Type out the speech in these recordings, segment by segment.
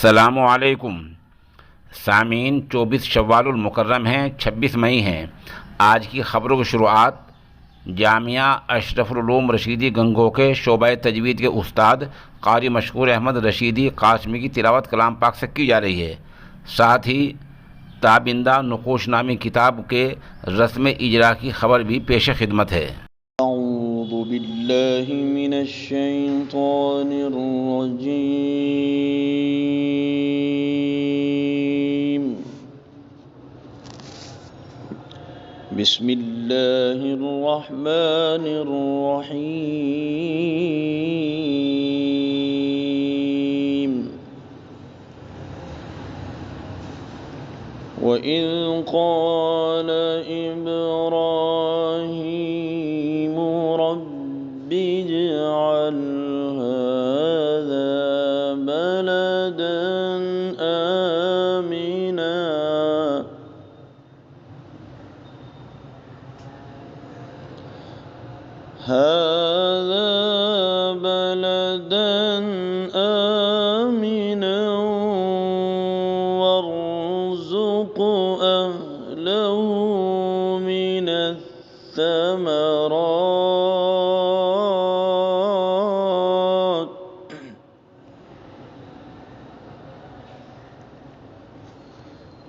السلام علیکم سامعین، 24 شوال المکرم ہیں، 26 مئی ہیں۔ آج کی خبروں کی شروعات جامعہ اشرف العلوم رشیدی گنگو کے شعبہ تجوید کے استاد قاری مشکور احمد رشیدی قاسمی کی تلاوت کلام پاک سے کی جا رہی ہے۔ ساتھ ہی تابندہ نقوش نامی کتاب کے رسم اجرا کی خبر بھی پیش خدمت ہے۔ اعوذ باللہ من الشیطان الرجیم، بسم اللہ الرحمن الرحیم۔ وَإِذْ قَالَ إِبْرَاهِيمُ رَبِّ اجْعَلْ هَٰذَا بَلَدًا آمِنًا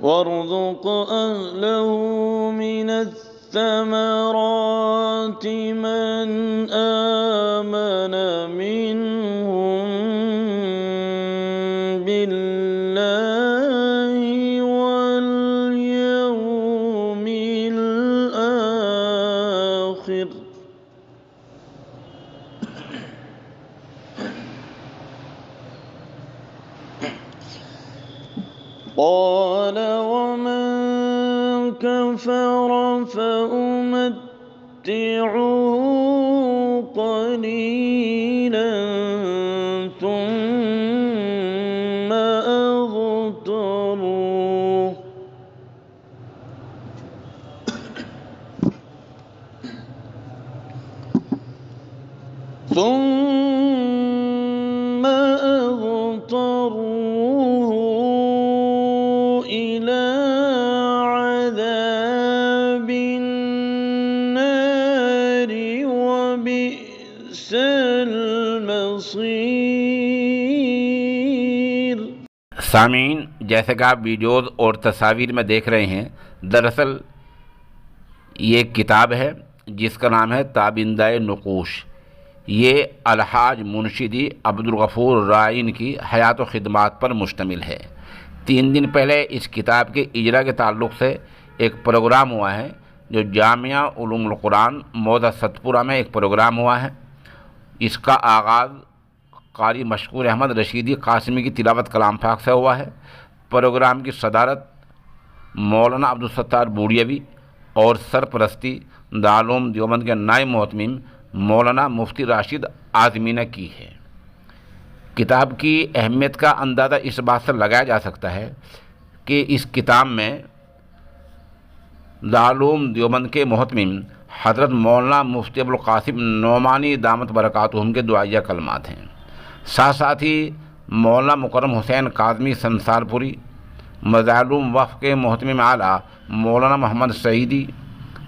وارزق أهله من الثمرات من آمن منهم بالله واليوم الآخر قال ومن كفر فأمتعه قليلا ثم أضطره إلى عذاب النار وبئس المصير۔ سامعین، جیسے کہ آپ ویڈیوز اور تصاویر میں دیکھ رہے ہیں، دراصل یہ ایک کتاب ہے جس کا نام ہے تابندہ نقوش۔ یہ الحاج منشدی عبدالغفور رائین کی حیات و خدمات پر مشتمل ہے۔ 3 دن پہلے اس کتاب کے اجرا کے تعلق سے ایک پروگرام ہوا ہے جو جامعہ علوم القرآن موضع ستپورہ میں ایک پروگرام ہوا ہے۔ اس کا آغاز قاری مشکور احمد رشیدی قاسمی کی تلاوت کلام پاک سے ہوا ہے۔ پروگرام کی صدارت مولانا عبدالستار بوڑیوی اور سرپرستی دارالعلوم دیوبند کے نائب محتمم مولانا مفتی راشد اعظمی نے کی ہے۔ کتاب کی اہمیت کا اندازہ اس بات سے لگایا جا سکتا ہے کہ اس کتاب میں دارالعلوم دیوبند کے محتمم حضرت مولانا مفتی ابوالقاسم نعمانی دامت برکاتہم کے دعائیہ کلمات ہیں۔ ساتھ ہی مولانا مکرم حسین کاظمی سنسارپوری، مظاہر وقف کے محتمم اعلیٰ مولانا محمد سعیدی،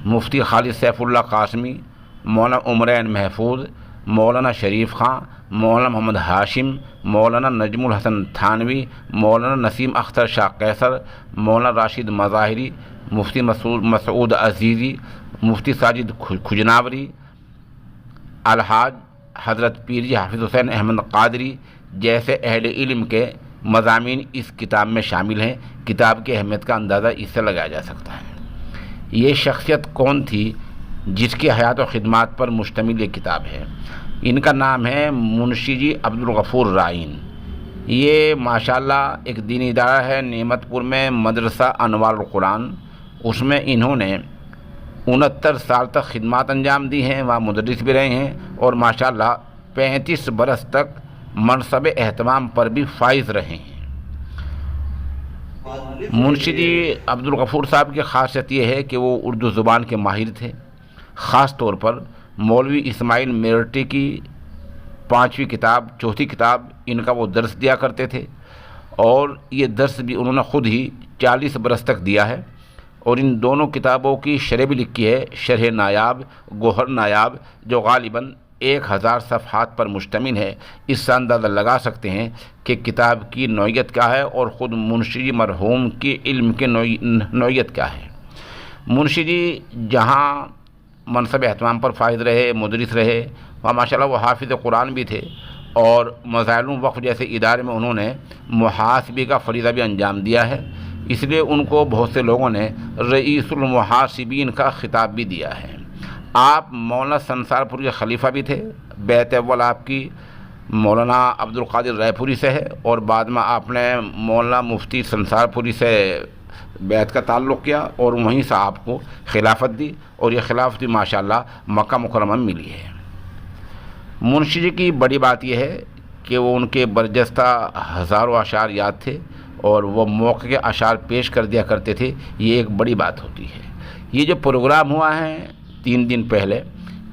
مفتی خالد سیف اللہ قاسمی، مولانا عمرین محفوظ، مولانا شریف خان، مولانا محمد ہاشم، مولانا نجم الحسن تھانوی، مولانا نسیم اختر شاہ قیصر، مولانا راشد مظاہری، مفتی مسعود عزیزی، مفتی ساجد کھجناوری، الحاج حضرت پیرجی حافظ حسین احمد قادری جیسے اہل علم کے مضامین اس کتاب میں شامل ہیں۔ کتاب کی اہمیت کا اندازہ اس سے لگایا جا سکتا ہے۔ یہ شخصیت کون تھی جس کی حیات و خدمات پر مشتمل یہ کتاب ہے؟ ان کا نام ہے منشدی عبدالغفور رائین۔ یہ ماشاءاللہ ایک دینی ادارہ ہے نعمت پور میں، مدرسہ انوار القرآن۔ اس میں انہوں نے 69 سال تک خدمات انجام دی ہیں، وہاں مدرس بھی رہے ہیں اور ماشاءاللہ 35 برس تک منصب اہتمام پر بھی فائز رہے ہیں۔ منشدی عبدالغفور صاحب کی خاصیت یہ ہے کہ وہ اردو زبان کے ماہر تھے۔ خاص طور پر مولوی اسماعیل میرٹی کی 5ویں کتاب 4تھی کتاب ان کا وہ درس دیا کرتے تھے، اور یہ درس بھی انہوں نے خود ہی 40 برس تک دیا ہے، اور ان دونوں کتابوں کی شرح بھی لکھی ہے، شرح نایاب، گوہر نایاب، جو غالباً 1000 صفحات پر مشتمل ہے۔ اس سے اندازہ لگا سکتے ہیں کہ کتاب کی نوعیت کیا ہے اور خود منشی جی مرحوم کی علم کی نوعیت کیا ہے۔ منشی جی جہاں منصب اہتمام پر فائز رہے، مدرس رہے، وہاں ماشاءاللہ وہ حافظ قرآن بھی تھے، اور مظاہر وقف جیسے ادارے میں انہوں نے محاسبی کا فریضہ بھی انجام دیا ہے، اس لیے ان کو بہت سے لوگوں نے رئیس المحاسبین کا خطاب بھی دیا ہے۔ آپ مولانا سنسار پور کے خلیفہ بھی تھے، بیعت اول آپ کی مولانا عبد القادر رائے پوری سے ہے، اور بعد میں آپ نے مولانا مفتی سنسار پوری سے بیعت کا تعلق کیا، اور وہیں سے آپ کو خلافت دی، اور یہ خلافت بھی ماشاءاللہ مکہ مکرمہ میں ملی ہے۔ منشی جی کی بڑی بات یہ ہے کہ وہ ان کے برجستہ ہزاروں اشعار یاد تھے، اور وہ موقع کے اشعار پیش کر دیا کرتے تھے، یہ ایک بڑی بات ہوتی ہے۔ یہ جو پروگرام ہوا ہے 3 دن پہلے،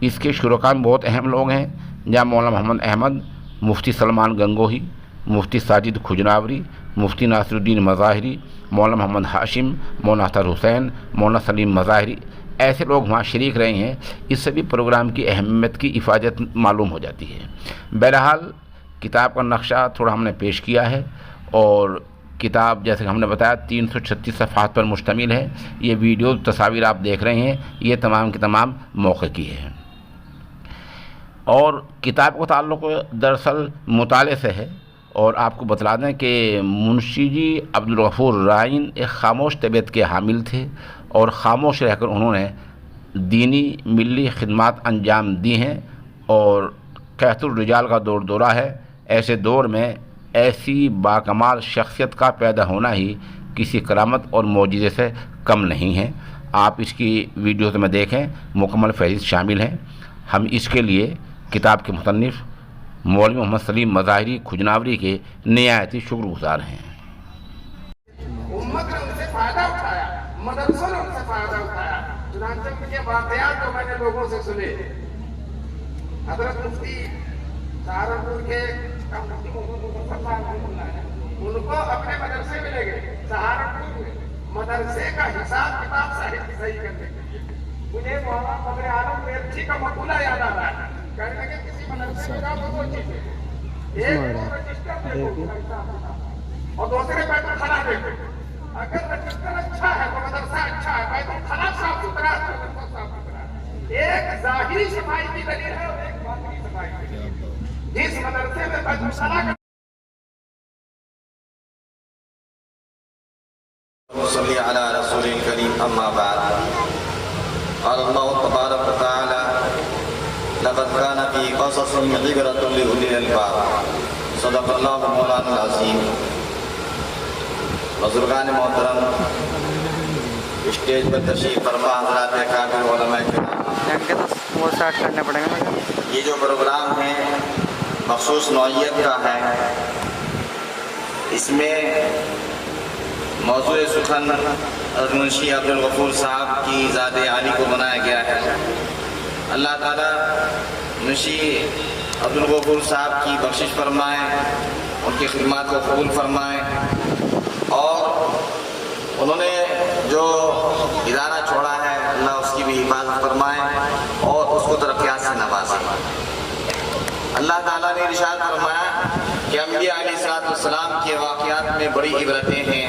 اس کے شرکا میں بہت اہم لوگ ہیں، جہاں مولانا محمد احمد، مفتی سلمان گنگوہی، مفتی ساجد کھجناوری، مفتی ناصر الدین مظاہری، مولانا محمد ہاشم، مولانا اختر حسین، مولانا سلیم مظاہری، ایسے لوگ وہاں شریک رہے ہیں۔ اس سے بھی پروگرام کی اہمیت کی افادت معلوم ہو جاتی ہے۔ بہرحال کتاب کا نقشہ تھوڑا ہم نے پیش کیا ہے، اور کتاب جیسے ہم نے بتایا 336 صفحات پر مشتمل ہے۔ یہ ویڈیو تصاویر آپ دیکھ رہے ہیں، یہ تمام کی تمام موقع کی ہے، اور کتاب کا تعلق دراصل مطالعے سے ہے۔ اور آپ کو بتلا دیں کہ منشی جی عبدالغفور رائن ایک خاموش طبیعت کے حامل تھے، اور خاموش رہ کر انہوں نے دینی ملی خدمات انجام دی ہیں، اور قحط الرجال کا دور دورہ ہے۔ ایسے دور میں ایسی باکمال شخصیت کا پیدا ہونا ہی کسی کرامت اور معجزے سے کم نہیں ہے۔ آپ اس کی ویڈیوز میں دیکھیں، مکمل فہرست شامل ہیں۔ ہم اس کے لیے کتاب کے مصنف مولوی محمد سلیم مظاہری کھجناوری کے نہایت ہی شکر گزار ہیں۔ امت نے ان سے فائدہ اٹھایا، مدرسوں نے ان سے فائدہ اٹھایا۔ چنانچہ ان کے واقعات جو میں نے لوگوں سے سنے، حضرت مفتی سہارنپور کے ان کو اپنے مدرسے میں لے گئے، سہارنپور میں مدرسے کا حساب کتاب صحیح کرنے کے لیے۔ مجھے مولانا فضل عالم میرچی کا مقولہ یاد آ رہا ہے، کہنے لگے کسی مدرسے میں جاؤ تو دو چیزیں، ایک تو رجسٹر دیکھو اور دوسرے بیت الخلا دیکھو۔ اگر رجسٹر اچھا ہے تو مدرسہ اچھا ہے، بیت الخلا صاف ستھرا ہے تو مدرسہ صاف ستھرا ہے۔ ایک ظاہری صفائی کی دلیل ہے اور ایک باطنی صفائی کی دلیل ہے۔ جس مدرسے میں بیت الخلا کا صلی علی رسول کریم، اما بعد، قال اللہ تبارک و تعالی لقد کان فی قصصہم عبرۃ لأولی الالباب، صدق اللہ مولانا العظیم۔ بزرگان محترم، اسٹیج پر تشریف فرما حضرات اکابر علماء کرام، وہ اسٹارٹ کرنا پڑے گا۔ یہ جو پروگرام ہے مخصوص نوعیت کا ہے، اس میں موضوع سخن منشی عبدالغفور صاحب کی ذات عالی کو بنایا گیا ہے۔ اللہ تعالیٰ منشی عبدالغفور صاحب کی بخشش فرمائے، ان کی خدمات کو قبول فرمائے، اور انہوں نے جو ادارہ چھوڑا ہے اللہ اس کی بھی حفاظت فرمائے اور اس کو ترقیات سے نوازے۔ اللہ تعالیٰ نے ارشاد فرمایا کہ انبیاء علیہ السلام کے واقعات میں بڑی عبرتیں ہیں۔